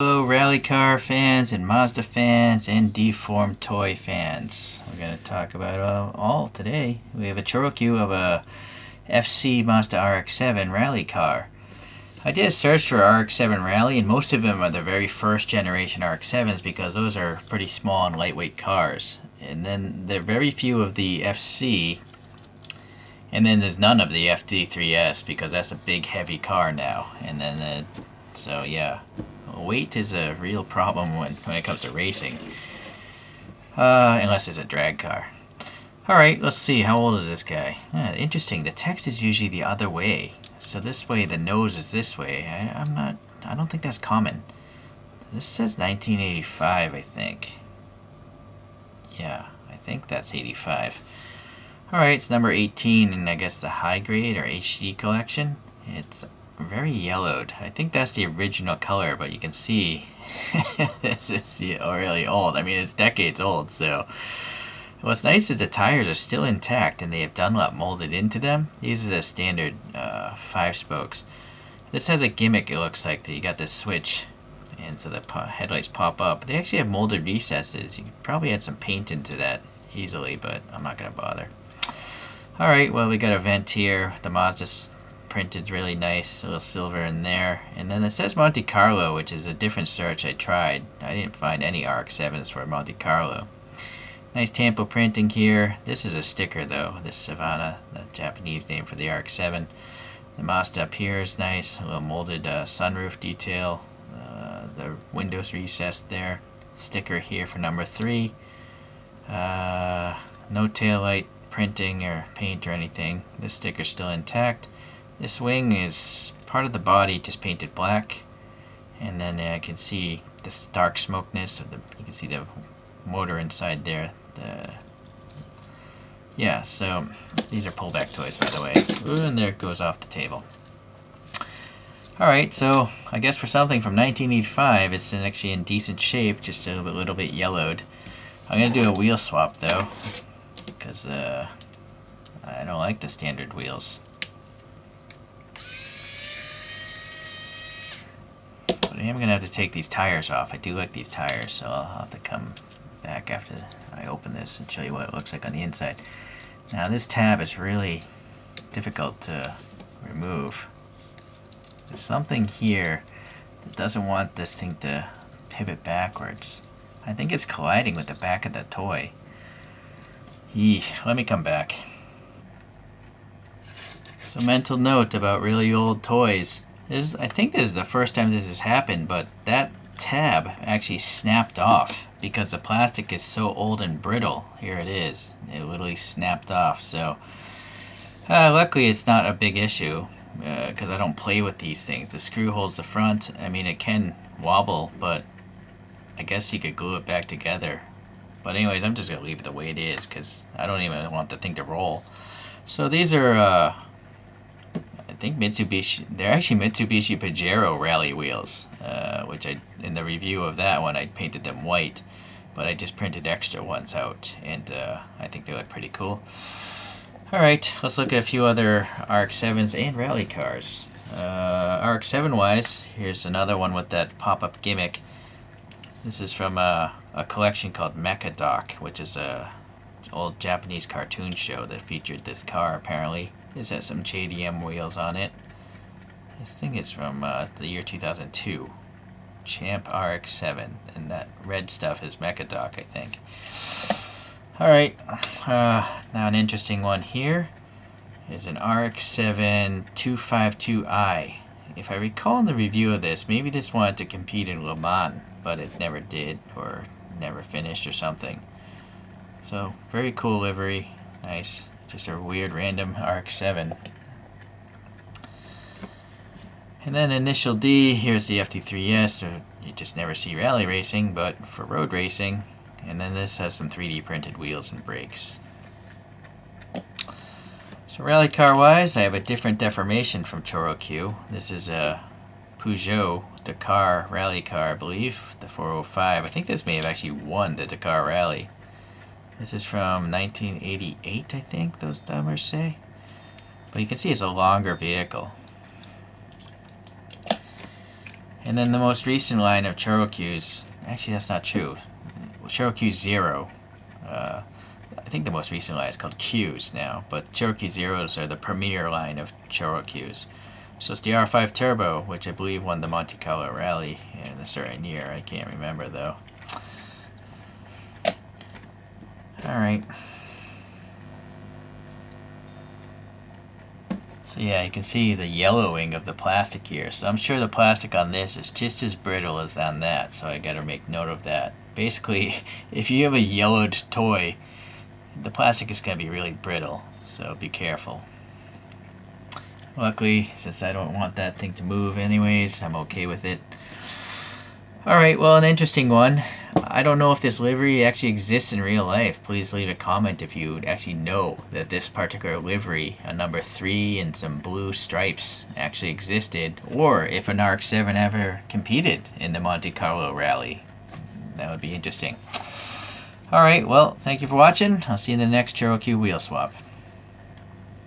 Hello rally car fans and Mazda fans and deformed toy fans. We're going to talk about all today. We have a ChoroQ of a FC Mazda RX7 rally car. I did a search for RX7 rally and most of them are the very first generation RX7s because those are pretty small and lightweight cars. And then there are very few of the FC, and then there's none of the FD3S because that's a big heavy car now. And then so yeah, weight is a real problem when it comes to racing, unless it's a drag car. Alright, let's see, how old is this guy? Interesting, the text is usually the other way. So this way the nose is this way. I don't think that's common. This says 1985, I think. Yeah, I think that's 85. Alright, it's number 18 in I guess the high grade or HD collection. It's very yellowed. I think that's the original color, but you can see this is really old. I mean, it's decades old, so what's nice is the tires are still intact and they have Dunlop molded into them. These are the standard 5 spokes. This has a gimmick, it looks like, that you got this switch and so the headlights pop up. They actually have molded recesses. You could probably add some paint into that easily, but I'm not going to bother. Alright, well, we got a vent here. The Mazda's printed really nice, a little silver in there. And then it says Monte Carlo, which is a different search I tried. I didn't find any RX-7s for Monte Carlo. Nice tampo printing here. This is a sticker though, this Savannah, the Japanese name for the RX-7. The Mazda up here is nice, a little molded sunroof detail. The windows recessed there. Sticker here for number 3. No taillight printing or paint or anything. This sticker's still intact. This wing is part of the body just painted black, and then I can see this dark smokeness. You can see the motor inside there. Yeah, so these are pullback toys, by the way. Ooh, and there it goes off the table. Alright, so I guess for something from 1985, it's actually in decent shape, just a little bit yellowed. I'm going to do a wheel swap, though, because I don't like the standard wheels. But I am going to have to take these tires off. I do like these tires, so I'll have to come back after I open this and show you what it looks like on the inside. Now this tab is really difficult to remove. There's something here that doesn't want this thing to pivot backwards. I think it's colliding with the back of the toy. Eeh, let me come back. So mental note about really old toys. I think this is the first time this has happened, but that tab actually snapped off because the plastic is so old and brittle. Here it is. It literally snapped off. So luckily it's not a big issue because I don't play with these things. The screw holds the front. I mean, it can wobble, but I guess you could glue it back together. But anyways, I'm just going to leave it the way it is because I don't even want the thing to roll. So these are I think Mitsubishi, they're actually Mitsubishi Pajero rally wheels, which in the review of that one I painted them white, but I just printed extra ones out, and I think they look pretty cool. Alright, let's look at a few other RX-7s and rally cars. RX-7 wise, here's another one with that pop-up gimmick. This is from a collection called Mecha Doc, which is a old Japanese cartoon show that featured this car apparently. This has some JDM wheels on it. This thing is from the year 2002. Champ RX-7, and that red stuff is Mechadoc, I think. Alright, now an interesting one here is an RX-7 252i. If I recall in the review of this, maybe this wanted to compete in Le Mans, but it never did, or never finished or something. So, very cool livery, nice. Just a weird random RX-7. And then Initial D, here's the FD3S, so you just never see rally racing, but for road racing. And then this has some 3D printed wheels and brakes. So rally car wise, I have a different deformation from ChoroQ. This is a Peugeot Dakar rally car, I believe, the 405. I think this may have actually won the Dakar rally. This is from 1988, I think those numbers say. But you can see it's a longer vehicle. And then the most recent line of ChoroQs, actually that's not true. ChoroQ Zero. I think the most recent line is called Qs now, but ChoroQ Zeros are the premier line of ChoroQs. So it's the R5 Turbo, which I believe won the Monte Carlo Rally in a certain year. I can't remember though. Alright. So yeah, you can see the yellowing of the plastic here. So I'm sure the plastic on this is just as brittle as on that, so I gotta make note of that. Basically, if you have a yellowed toy, the plastic is going to be really brittle, so be careful. Luckily, since I don't want that thing to move anyways, I'm okay with it. Alright, well, an interesting one. I don't know if this livery actually exists in real life. Please leave a comment if you actually know that this particular livery, a number 3 and some blue stripes, actually existed, or if an RX-7 ever competed in the Monte Carlo Rally. That would be interesting. Alright, well, thank you for watching. I'll see you in the next ChoroQ wheel swap.